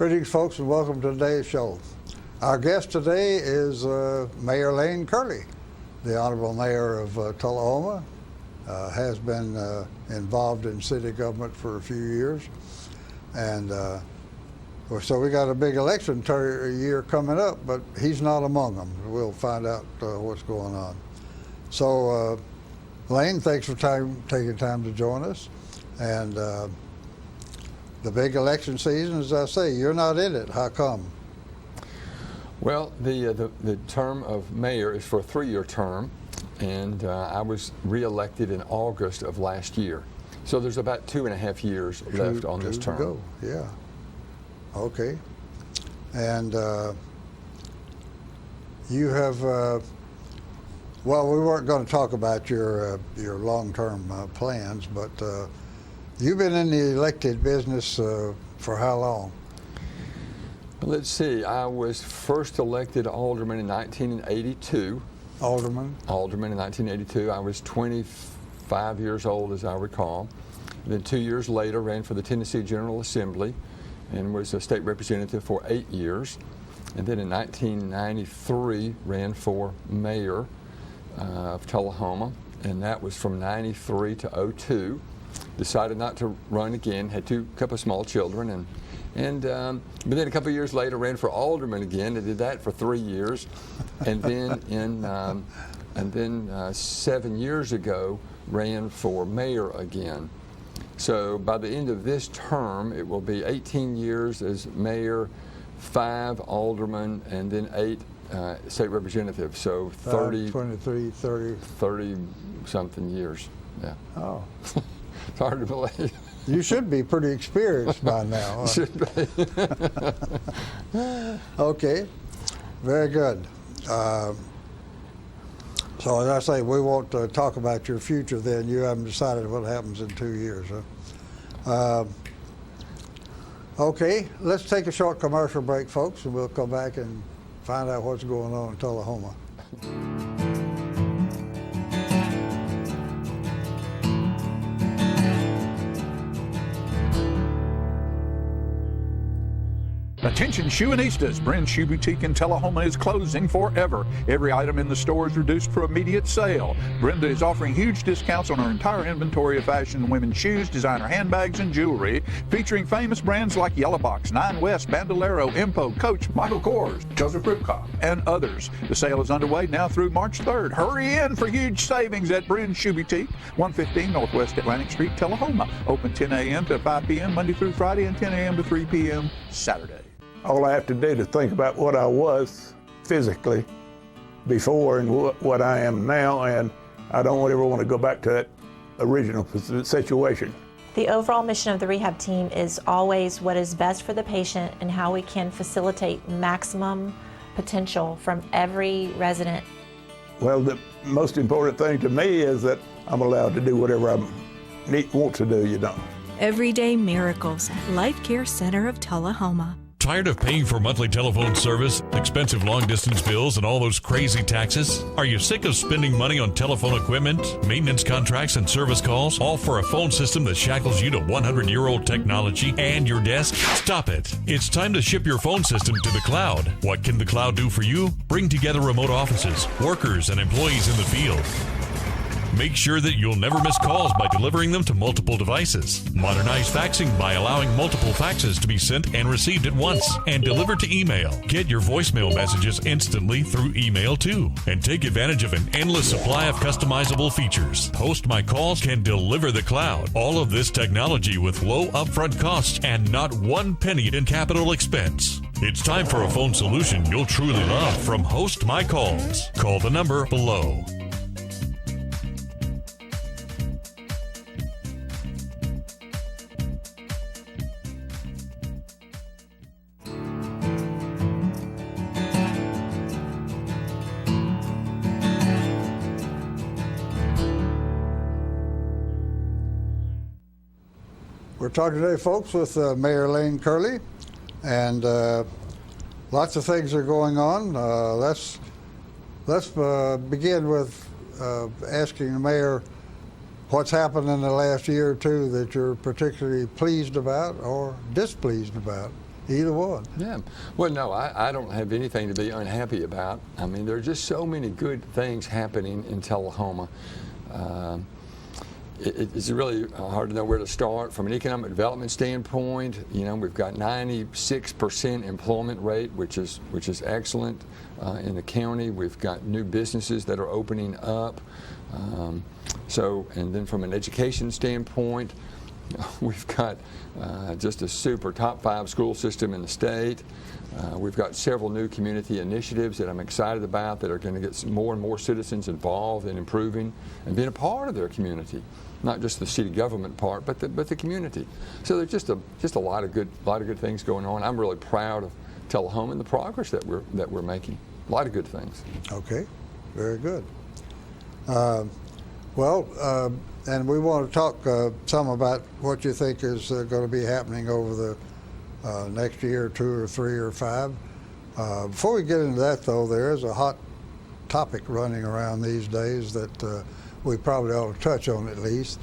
Greetings, folks, and welcome to today's show. Our guest today is Mayor Lane Curlee, the Honorable Mayor of Tullahoma. Has been involved in city government for a few years. And so we got a big election year coming up, but he's not among them. We'll find out what's going on. So, Lane, thanks for taking time to join us. And the big election season, as I say, you're not in it. How come? Well, the term of mayor is for a 3-year term, and I was re-elected in August of last year. So there's about 2.5 years left on this term. Go. Yeah. Okay. And you have, well, we weren't going to talk about your long-term plans, but you've been in the elected business for how long? Let's see. I was first elected alderman in 1982. Alderman? Alderman in 1982. I was 25 years old, as I recall. Then 2 years later, ran for the Tennessee General Assembly and was a state representative for 8 years. And then in 1993, ran for mayor of Tullahoma, and that was from 93 to 02. Decided not to run again, had a couple of small children, but then a couple of years later ran for alderman again. I did that for 3 years, and then 7 years ago ran for mayor again. So by the end of this term, it will be 18 years as mayor, 5 aldermen, and then 8 state representatives. So 30, 23, 30 something years. Yeah. Oh. It's hard to believe. You should be pretty experienced by now. Should be. Okay, very good. So as I say, we won't talk about your future then. You haven't decided what happens in 2 years, huh? Okay, let's take a short commercial break, folks, and we'll come back and find out what's going on in Tullahoma. Attention Shoeistas, Bryn's Shoe Boutique in Tullahoma is closing forever. Every item in the store is reduced for immediate sale. Brenda is offering huge discounts on her entire inventory of fashion women's shoes, designer handbags, and jewelry, featuring famous brands like Yellow Box, Nine West, Bandolero, Impo, Coach, Michael Kors, Joseph Ripkoff, and others. The sale is underway now through March 3rd. Hurry in for huge savings at Bryn's Shoe Boutique, 115 Northwest Atlantic Street, Tullahoma. Open 10 a.m. to 5 p.m. Monday through Friday and 10 a.m. to 3 p.m. Saturday. All I have to do to think about what I was physically before and what I am now, and I don't ever want to go back to that original situation. The overall mission of the rehab team is always what is best for the patient and how we can facilitate maximum potential from every resident. Well, the most important thing to me is that I'm allowed to do whatever I want to do, you know. Everyday Miracles at Life Care Center of Tullahoma. Tired of paying for monthly telephone service, expensive long-distance bills, and all those crazy taxes? Are you sick of spending money on telephone equipment, maintenance contracts, and service calls, all for a phone system that shackles you to 100-year-old technology and your desk? Stop it. It's time to ship your phone system to the cloud. What can the cloud do for you? Bring together remote offices, workers, and employees in the field. Make sure that you'll never miss calls by delivering them to multiple devices. Modernize faxing by allowing multiple faxes to be sent and received at once. And deliver to email. Get your voicemail messages instantly through email too. And take advantage of an endless supply of customizable features. Host My Calls can deliver the cloud. All of this technology with low upfront costs and not 1 penny in capital expense. It's time for a phone solution you'll truly love from Host My Calls. Call the number below. We're talking today, folks, with Mayor Lane Curlee, and lots of things are going on. Let's begin with asking the mayor what's happened in the last year or two that you're particularly pleased about or displeased about. either one. Yeah. Well, no, I don't have anything to be unhappy about. I mean, there are just so many good things happening in Tullahoma. It's really hard to know where to start. From an economic development standpoint, you know, we've got 96% employment rate, which is excellent in the county. We've got new businesses that are opening up. And then from an education standpoint, we've got just a super top 5 school system in the state. We've got several new community initiatives that I'm excited about that are going to get more and more citizens involved in improving and being a part of their community, not just the city government part, but the community. So there's just a lot of good things going on. I'm really proud of Tullahoma and the progress that we're making. A lot of good things. Okay, very good. And we want to talk some about what you think is going to be happening over the next year or 2 or 3 or 5. Before we get into that, though, there is a hot topic running around these days that we probably ought to touch on at least,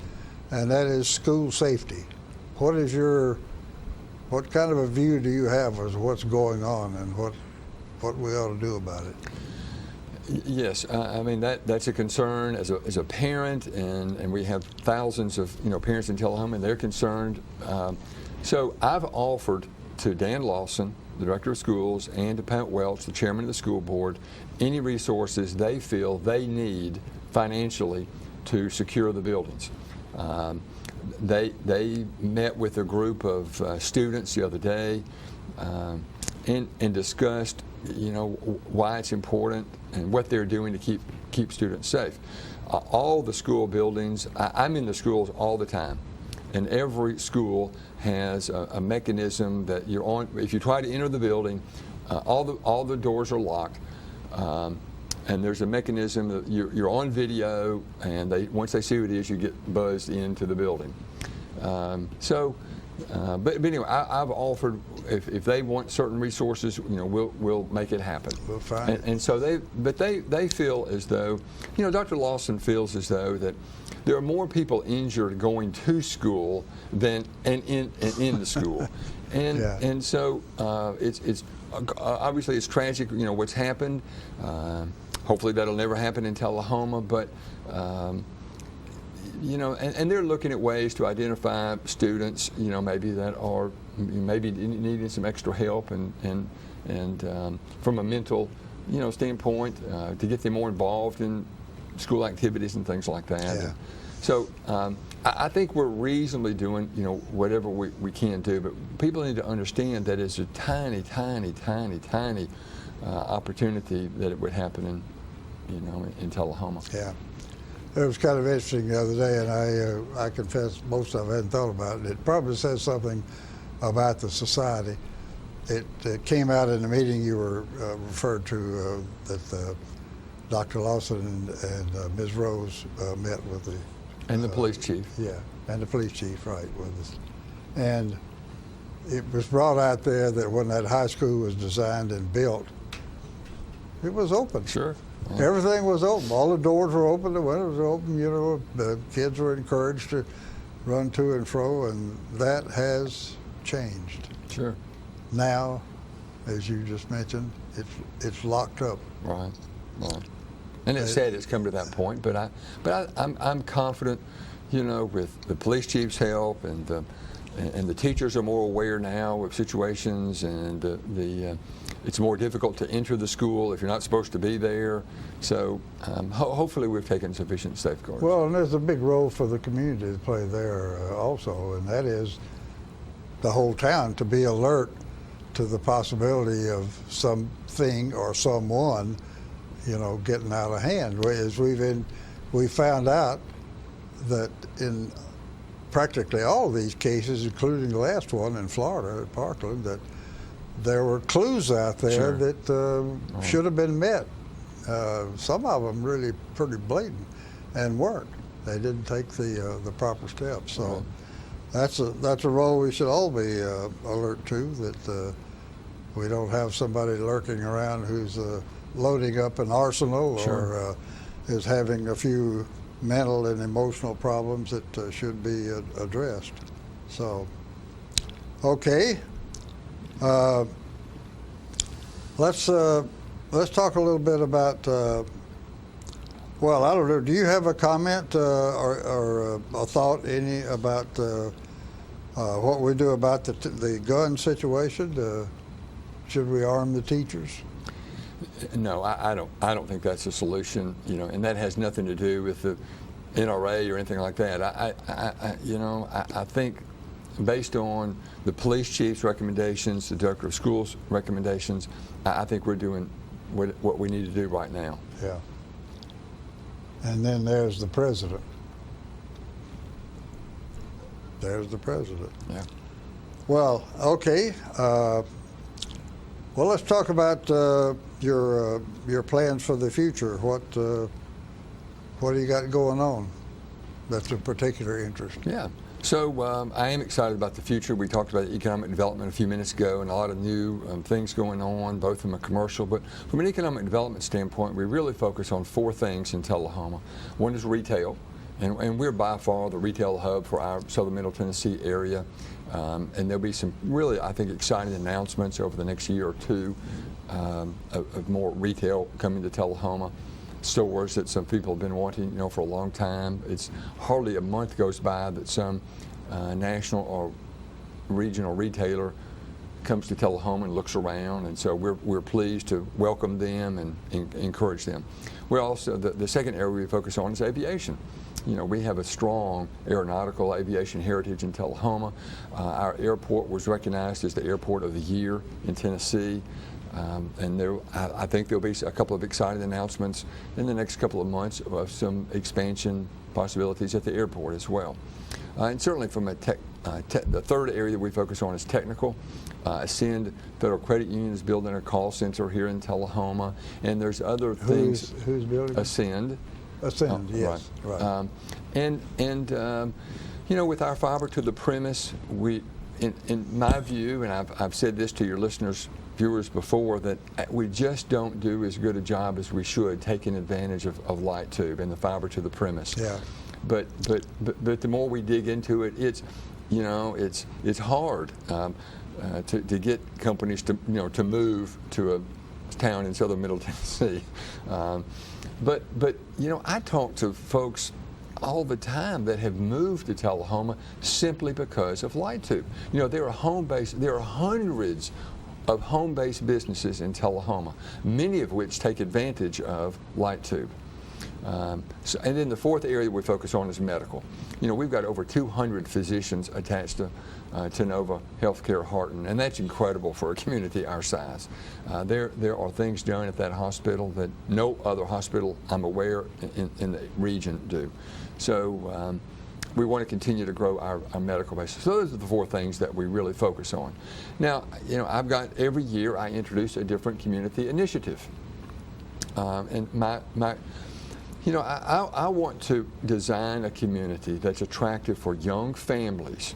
and that is school safety. What kind of a view do you have as what's going on and what we ought to do about it? Yes, I mean that's a concern as a parent, and we have thousands of parents in Tullahoma, and they're concerned. So I've offered to Dan Lawson, the director of schools, and to Pat Welch, the chairman of the school board, any resources they feel they need financially to secure the buildings. They met with a group of students the other day and discussed why it's important and what they're doing to keep students safe. All the school buildings, I'm in the schools all the time, and every school has a mechanism that you're on. If you try to enter the building, all the doors are locked, and there's a mechanism that you're on video, and once they see who it is, you get buzzed into the building. But anyway, I've offered if they want certain resources, we'll make it happen. We'll find it. And so they feel as though, Dr. Lawson feels as though that there are more people injured going to school than in the school, and so it's obviously it's tragic, what's happened. Hopefully that'll never happen in Tullahoma, but. And they're looking at ways to identify students, maybe that are needing some extra help and from a mental, standpoint, to get them more involved in school activities and things like that. Yeah. So I think we're reasonably doing, whatever we can do, but people need to understand that it's a tiny, tiny, tiny, tiny opportunity that it would happen in Tullahoma. Yeah. It was kind of interesting the other day, and I confess most of it I hadn't thought about it. It probably says something about the society. It came out in the meeting you were referred to that Dr. Lawson and Ms. Rose met with the... And the police chief. Yeah, and the police chief, right, with us. And it was brought out there that when that high school was designed and built, it was open. Sure. Yeah. Everything was open. All the doors were open, the windows were open, the kids were encouraged to run to and fro, and that has changed. Sure. Now, as you just mentioned, it's locked up. Right. And it's sad it's come to that point, but I'm confident, with the police chief's help and the teachers are more aware now of situations, and it's more difficult to enter the school if you're not supposed to be there. So hopefully we've taken sufficient safeguards. Well, and there's a big role for the community to play there also, and that is the whole town to be alert to the possibility of something or someone, getting out of hand. As we found out that in practically all of these cases, including the last one in Florida at Parkland, that there were clues out there Sure. that should have been met. Some of them really pretty blatant and weren't. They didn't take the proper steps. So that's a role we should all be alert to, that we don't have somebody lurking around who's loading up an arsenal Sure. or is having a few mental and emotional problems that should be addressed. So, okay. Let's talk a little bit about. Well, I don't know. Do you have a comment or a thought about what we do about the gun situation? Should we arm the teachers? No, I don't think that's a solution. And that has nothing to do with the NRA or anything like that. I think based on the police chief's recommendations, the director of schools recommendations, I think we're doing what we need to do right now. Yeah. And then there's the president. There's the president. Yeah. Well, okay. Well, let's talk about your plans for the future. What do you got going on that's of particular interest? Yeah. So I am excited about the future. We talked about economic development a few minutes ago and a lot of new things going on, both from a commercial, but from an economic development standpoint, we really focus on 4 things in Tullahoma. One is retail, and we're by far the retail hub for our southern middle Tennessee area. And there'll be some really, I think, exciting announcements over the next year or two of more retail coming to Tullahoma. Stores that some people have been wanting, for a long time. It's hardly a month goes by that some national or regional retailer comes to Tullahoma and looks around, and so we're pleased to welcome them and encourage them. We're also the second area we focus on is aviation. We have a strong aeronautical aviation heritage in Tullahoma. Our airport was recognized as the Airport of the Year in Tennessee. And I think there'll be a couple of exciting announcements in the next couple of months of some expansion possibilities at the airport as well. And certainly from the third area we focus on is technical. Ascend Federal Credit Union is building a call center here in Tullahoma, and there's other things. Who's building? Ascend. Ascend, yes. Right. With our fiber to the premise, in my view, and I've said this to your viewers before, that we just don't do as good a job as we should taking advantage of light tube and the fiber to the premise. Yeah. But the more we dig into it, it's hard to get companies to move to a town in southern middle Tennessee. But I talk to folks all the time that have moved to Tullahoma simply because of light tube. There are hundreds of home-based businesses in Tullahoma, many of which take advantage of light tube. And then the fourth area we focus on is medical. We've got over 200 physicians attached to Nova Healthcare Harton, and that's incredible for a community our size. There are things done at that hospital that no other hospital I'm aware in the region do. So we want to continue to grow our medical base. So those are the 4 things that we really focus on. Now, I've got every year I introduce a different community initiative, and I want to design a community that's attractive for young families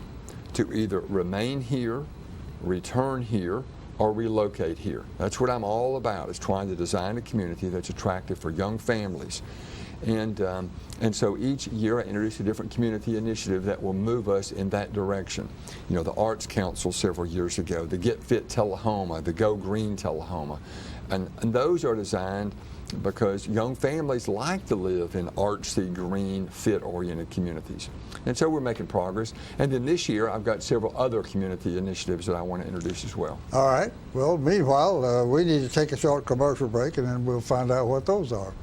to either remain here, return here, or relocate here. That's what I'm all about, is trying to design a community that's attractive for young families. And so each year I introduce a different community initiative that will move us in that direction. The Arts Council several years ago, the Get Fit Tullahoma, the Go Green Tullahoma. And those are designed because young families like to live in artsy, green, fit-oriented communities. And so we're making progress. And then this year I've got several other community initiatives that I want to introduce as well. All right. Well, meanwhile, we need to take a short commercial break, and then we'll find out what those are.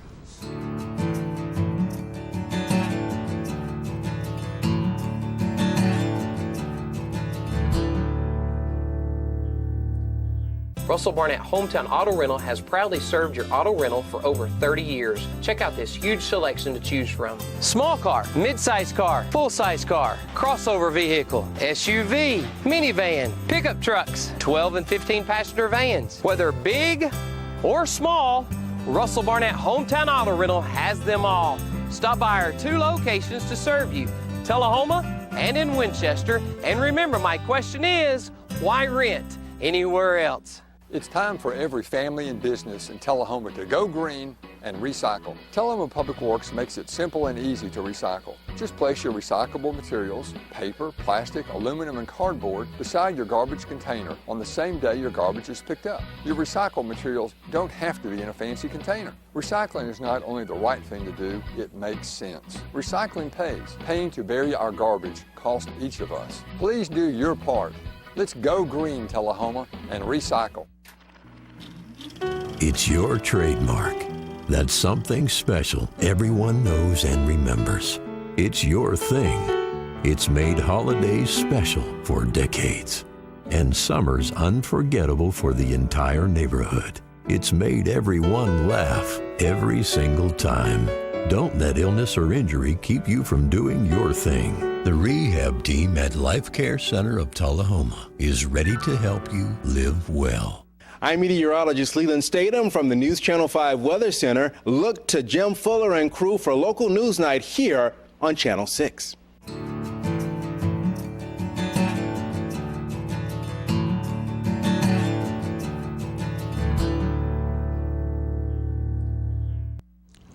Russell Barnett Hometown Auto Rental has proudly served your auto rental for over 30 years. Check out this huge selection to choose from. Small car, mid-size car, full-size car, crossover vehicle, SUV, minivan, pickup trucks, 12 and 15 passenger vans. Whether big or small, Russell Barnett Hometown Auto Rental has them all. Stop by our 2 locations to serve you, Tullahoma and in Winchester. And remember, my question is, why rent anywhere else? It's time for every family and business in Tullahoma to go green and recycle. Tullahoma Public Works makes it simple and easy to recycle. Just place your recyclable materials, paper, plastic, aluminum, and cardboard beside your garbage container on the same day your garbage is picked up. Your recycled materials don't have to be in a fancy container. Recycling is not only the right thing to do, it makes sense. Recycling pays. Paying to bury our garbage costs each of us. Please do your part. Let's go green, Tullahoma, and recycle. It's your trademark. That's something special everyone knows and remembers. It's your thing. It's made holidays special for decades and summers unforgettable for the entire neighborhood. It's made everyone laugh every single time. Don't let illness or injury keep you from doing your thing. The rehab team at Life Care Center of Tullahoma is ready to help you live well. I'm meteorologist Leland Statham from the News Channel 5 Weather Center. Look to Jim Fuller and crew for local news night here on Channel 6.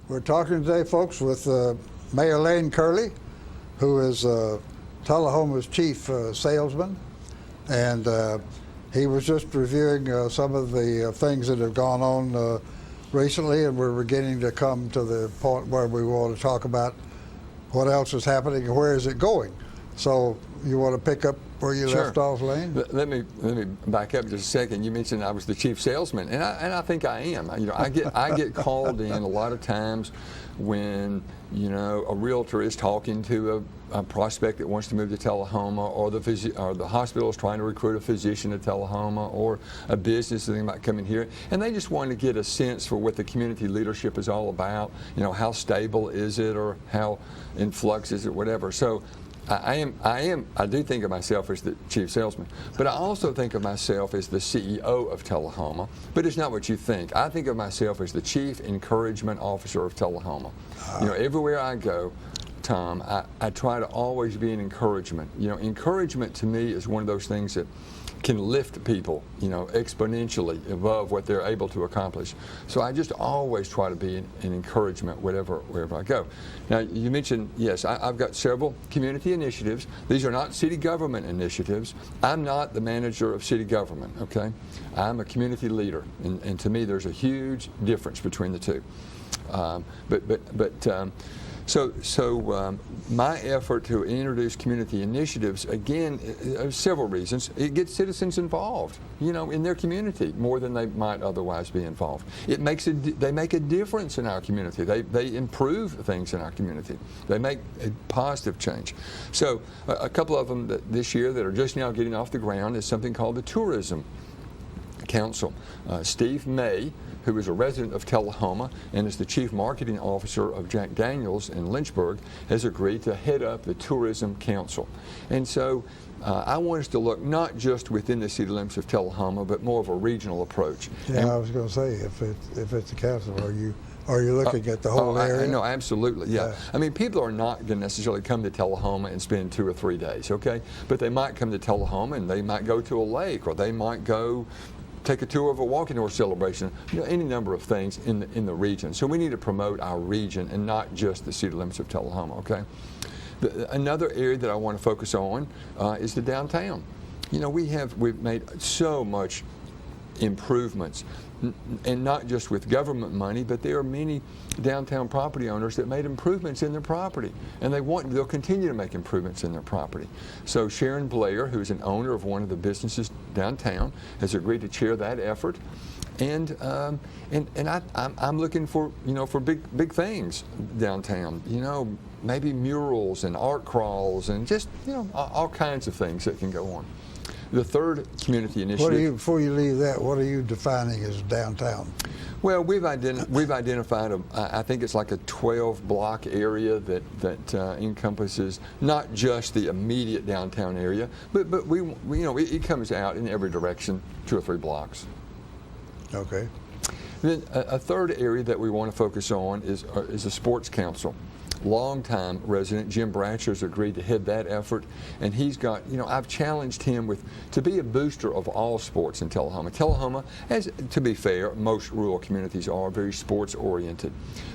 We're talking today, folks, with Mayor Lane Curlee, who is Tullahoma's chief salesman, and he was just reviewing some of the things that have gone on recently, and we're beginning to come to the point where we want to talk about what else is happening and where is it going. So you want to pick up where you left off, Lane? Let me back up just a second. You mentioned I was the chief salesman, and I think I am. You know, I get called in a lot of times when, you know, a realtor is talking to a prospect that wants to move to Tullahoma, or the hospital is trying to recruit a physician to Tullahoma, or a business that might come in here, and they just want to get a sense for what the community leadership is all about. You know, how stable is it, or how in flux is it, whatever. So I do think of myself as the chief salesman, but I also think of myself as the CEO of Tullahoma. But it's not what you think. I think of myself as the chief encouragement officer of Tullahoma. You know, everywhere I go, Tom, I try to always be an encouragement. You know, encouragement to me is one of those things that can lift people, you know, exponentially above what they're able to accomplish. So I just always try to be an encouragement wherever I go. Now, you mentioned, yes, I've got several community initiatives. These are not city government initiatives. I'm not the manager of city government, okay? I'm a community leader, and to me there's a huge difference between the two. So my effort to introduce community initiatives, again, several reasons. It gets citizens involved, you know, in their community more than they might otherwise be involved. They make a difference in our community. They improve things in our community. They make a positive change. So a couple of them this year that are just now getting off the ground is something called the Tourism Council. Steve May, who is a resident of Tullahoma and is the chief marketing officer of Jack Daniels in Lynchburg, has agreed to head up the Tourism Council. And so I want us to look not just within the city limits of Tullahoma, but more of a regional approach. Yeah, and I was going to say, if it's the council, are you looking at the whole area? No, absolutely, yeah. I mean, people are not going to necessarily come to Tullahoma and spend 2 or 3 days, okay? But they might come to Tullahoma and they might go to a lake, or they might go take a tour of a walking horse celebration, you know, any number of things in the region. So we need to promote our region and not just the city limits of Tullahoma, okay? Another area that I want to focus on is the downtown. You know, we've made so much improvements, and not just with government money, but there are many downtown property owners that made improvements in their property, and they'll continue to make improvements in their property. So Sharon Blair, who's an owner of one of the businesses downtown, has agreed to chair that effort. And I'm looking for, you know, for big things downtown. You know, maybe murals and art crawls and just, you know, all kinds of things that can go on. The third community initiative. Before you leave that, what are you defining as downtown? Well, we've identified I think it's like a 12-block area that encompasses not just the immediate downtown area, but we you know, it comes out in every direction, 2 or 3 blocks. Okay. Then a third area that we want to focus on is a sports council. longtime resident Jim Bratcher has agreed to head that effort, and he's got, I've challenged him to be a booster of all sports in Tullahoma. Tullahoma, as to be fair, most rural communities are very sports oriented,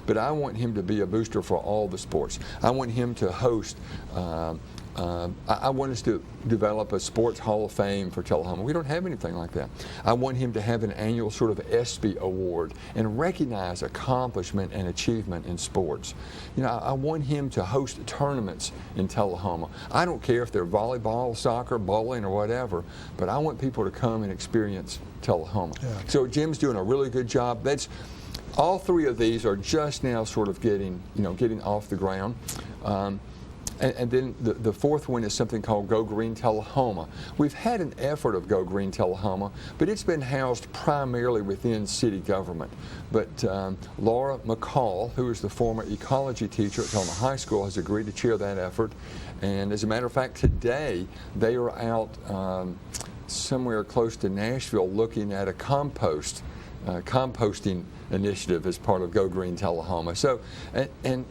but I want him to be a booster for all the sports. I want him to host. I want us to develop a sports hall of fame for Tullahoma. We don't have anything like that. I want him to have an annual sort of ESPY award and recognize accomplishment and achievement in sports. I want him to host tournaments in Tullahoma. I don't care if they're volleyball, soccer, bowling, or whatever, but I want people to come and experience Tullahoma. Yeah. So Jim's doing a really good job. All three of these are just now sort of getting off the ground. And then the fourth one is something called Go Green Tullahoma. We've had an effort of Go Green Tullahoma, but it's been housed primarily within city government. But Laura McCall, who is the former ecology teacher at Tullahoma High School, has agreed to chair that effort. And as a matter of fact, today they are out somewhere close to Nashville looking at a composting initiative as part of Go Green Tullahoma. So, and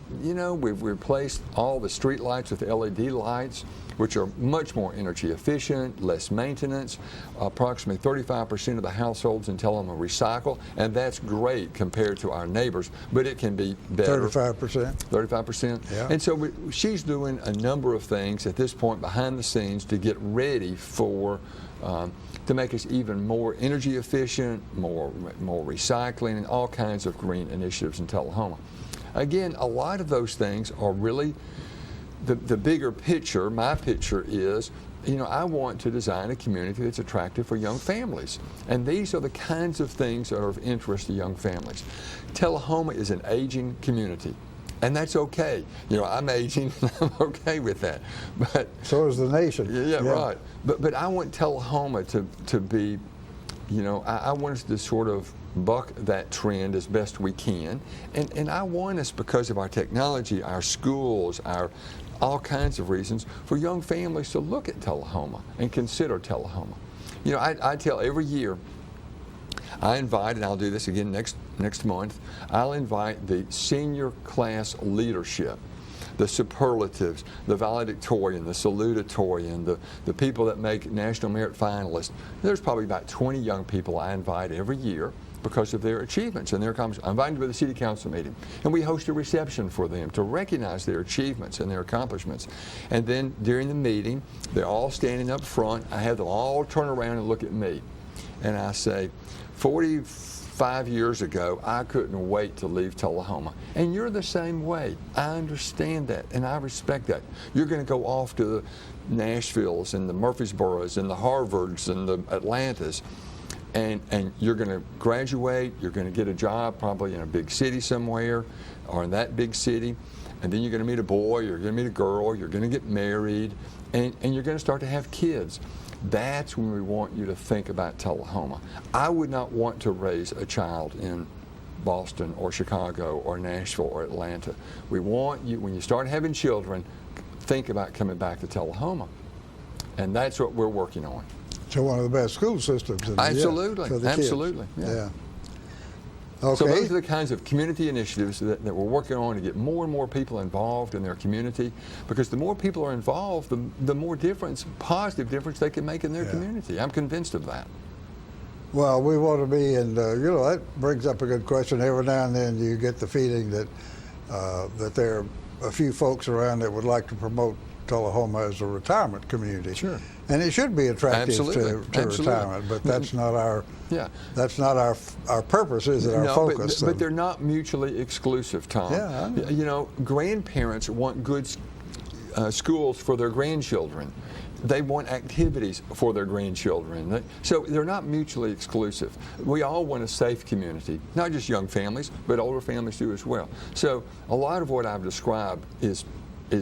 we've replaced all the street lights with LED lights, which are much more energy efficient, less maintenance. Approximately 35% of the households in Tullahoma recycle, and that's great compared to our neighbors, but it can be better. 35%? 35%. Yeah. And so she's doing a number of things at this point behind the scenes to get ready for to make us even more energy efficient, more recycling, and all kinds of green initiatives in Tullahoma. Again, a lot of those things are really the bigger picture. My picture is, I want to design a community that's attractive for young families. And these are the kinds of things that are of interest to young families. Tullahoma is an aging community. And that's okay. I'm aging, and I'm okay with that. But so is the nation. Yeah. Right. But I want Tullahoma to be, I want us to sort of buck that trend as best we can. And I want us, because of our technology, our schools, all kinds of reasons, for young families to look at Tullahoma and consider Tullahoma. I tell every year, I invite, and I'll do this again next month, I'll invite the senior class leadership, the superlatives, the valedictorian, the salutatorian, the people that make National Merit finalists. There's probably about 20 young people I invite every year because of their achievements and their accomplishments. I invite them to the city council meeting, and we host a reception for them to recognize their achievements and their accomplishments. And then during the meeting, they're all standing up front. I have them all turn around and look at me. And I say, 45 years ago, I couldn't wait to leave Tullahoma. And you're the same way. I understand that, and I respect that. You're going to go off to the Nashvilles and the Murfreesboros and the Harvards and the Atlantas, and you're going to graduate, you're going to get a job probably in a big city somewhere or in that big city, and then you're going to meet a boy, you're going to meet a girl, you're going to get married, and you're going to start to have kids. That's when we want you to think about Tullahoma. I would not want to raise a child in Boston or Chicago or Nashville or Atlanta. We want you, when you start having children, think about coming back to Tullahoma. And that's what we're working on. So one of the best school systems. Absolutely, for the absolutely. Kids. Yeah. Okay. So those are the kinds of community initiatives that we're working on to get more and more people involved in their community, because the more people are involved, the more positive difference they can make in their community. I'm convinced of that. Well, we want to be, and that brings up a good question. Every now and then you get the feeling that there are a few folks around that would like to promote Tullahoma as a retirement community. Sure. And it should be attractive Absolutely. to retirement, but that's not our purpose, is it? Our focus. But they're not mutually exclusive, Tom. Yeah. Grandparents want good schools for their grandchildren. They want activities for their grandchildren. So they're not mutually exclusive. We all want a safe community, not just young families, but older families do as well. So a lot of what I've described is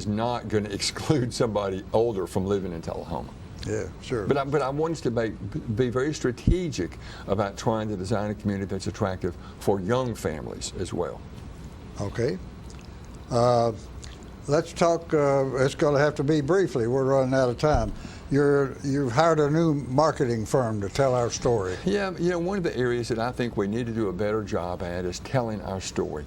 not going to exclude somebody older from living in Tullahoma. Yeah, sure. But I want us to be very strategic about trying to design a community that's attractive for young families as well. Okay. Let's talk, it's going to have to be briefly. We're running out of time. You've hired a new marketing firm to tell our story. Yeah, one of the areas that I think we need to do a better job at is telling our story.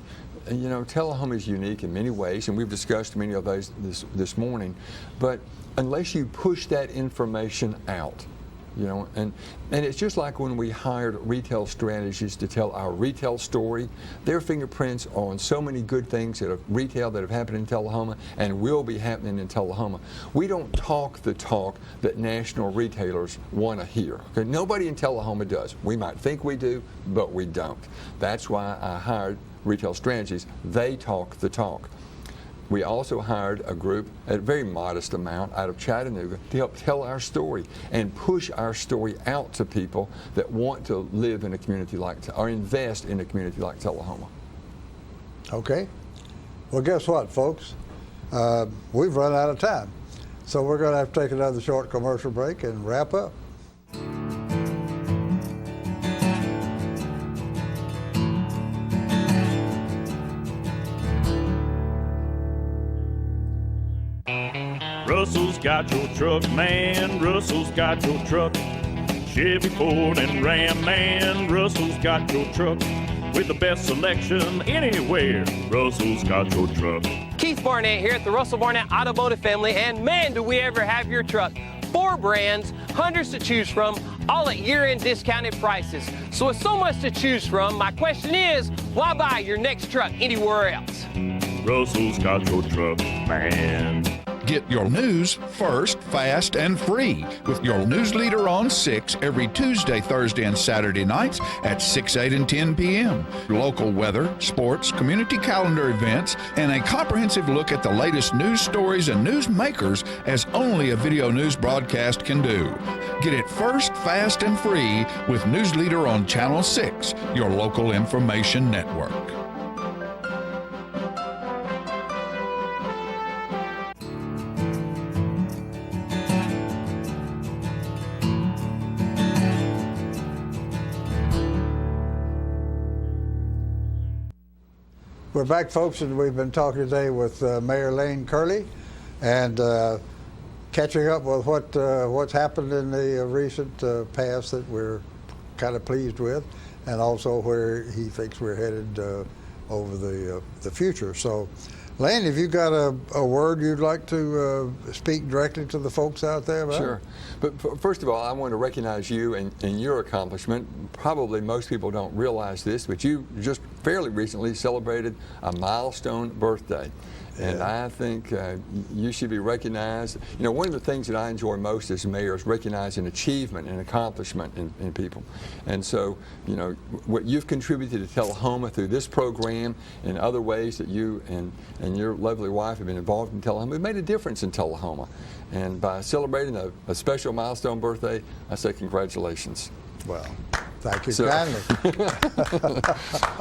you know, Tullahoma is unique in many ways, and we've discussed many of those this morning. But unless you push that information out, you know, and it's just like when we hired retail strategists to tell our retail story. Their fingerprints on so many good things that have happened in Tullahoma and will be happening in Tullahoma. We don't talk the talk that national retailers want to hear. Okay? Nobody in Tullahoma does. We might think we do, but we don't. That's why I hired retail strategists. They talk the talk. We also hired a group at a very modest amount out of Chattanooga to help tell our story and push our story out to people that want to live in a community like, or invest in a community like Tullahoma. Okay. Well, guess what, folks? We've run out of time. So we're going to have to take another short commercial break and wrap up. Russell's got your truck, man. Russell's got your truck. Chevy, Ford, and Ram, man. Russell's got your truck. With the best selection anywhere. Russell's got your truck. Keith Barnett here at the Russell Barnett Automotive family, and man, do we ever have your truck. 4 brands, hundreds to choose from, all at year-end discounted prices. So with so much to choose from, my question is, why buy your next truck anywhere else? Russell's got your truck, man. Get your news first, fast, and free with your news leader on 6 every Tuesday, Thursday, and Saturday nights at 6, 8, and 10 p.m. Local weather, sports, community calendar events, and a comprehensive look at the latest news stories and news makers as only a video news broadcast can do. Get it first, fast, and free with News Leader on Channel 6, your local information network. We're back, folks, and we've been talking today with Mayor Lane Curlee and catching up with what's happened in the recent past that we're kind of pleased with, and also where he thinks we're headed over the future. So, Lane, have you got a word you'd like to speak directly to the folks out there about? Sure. But first of all, I want to recognize you and your accomplishment. Probably most people don't realize this, but you just fairly recently celebrated a milestone birthday. Yeah. And I think you should be recognized. You know, one of the things that I enjoy most as mayor is recognizing achievement and accomplishment in people. And so, you know, what you've contributed to Tullahoma through this program and other ways that you and your lovely wife have been involved in Tullahoma, have made a difference in Tullahoma. And by celebrating a special milestone birthday, I say congratulations. Well, thank you kindly.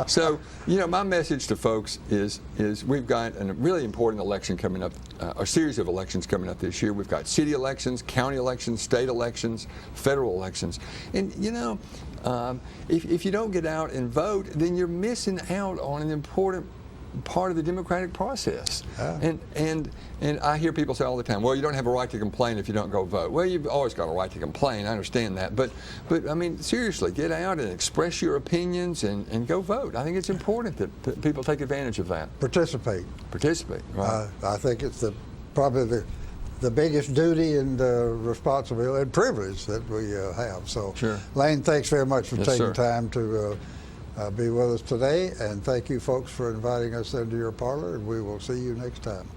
So, you know, my message to folks is we've got a really important election coming up, a series of elections coming up this year. We've got city elections, county elections, state elections, federal elections. And, you know, if you don't get out and vote, then you're missing out on an important part of the democratic process. And I hear people say all the time, well, you don't have a right to complain if you don't go vote. Well, you've always got a right to complain. I understand that. But I mean, seriously, get out and express your opinions and go vote. I think it's important that people take advantage of that. Participate. Right. I think it's probably the biggest duty and responsibility and privilege that we have. So, sure. Lane, thanks very much for taking sir. time to be with us today, and thank you folks for inviting us into your parlor, and we will see you next time.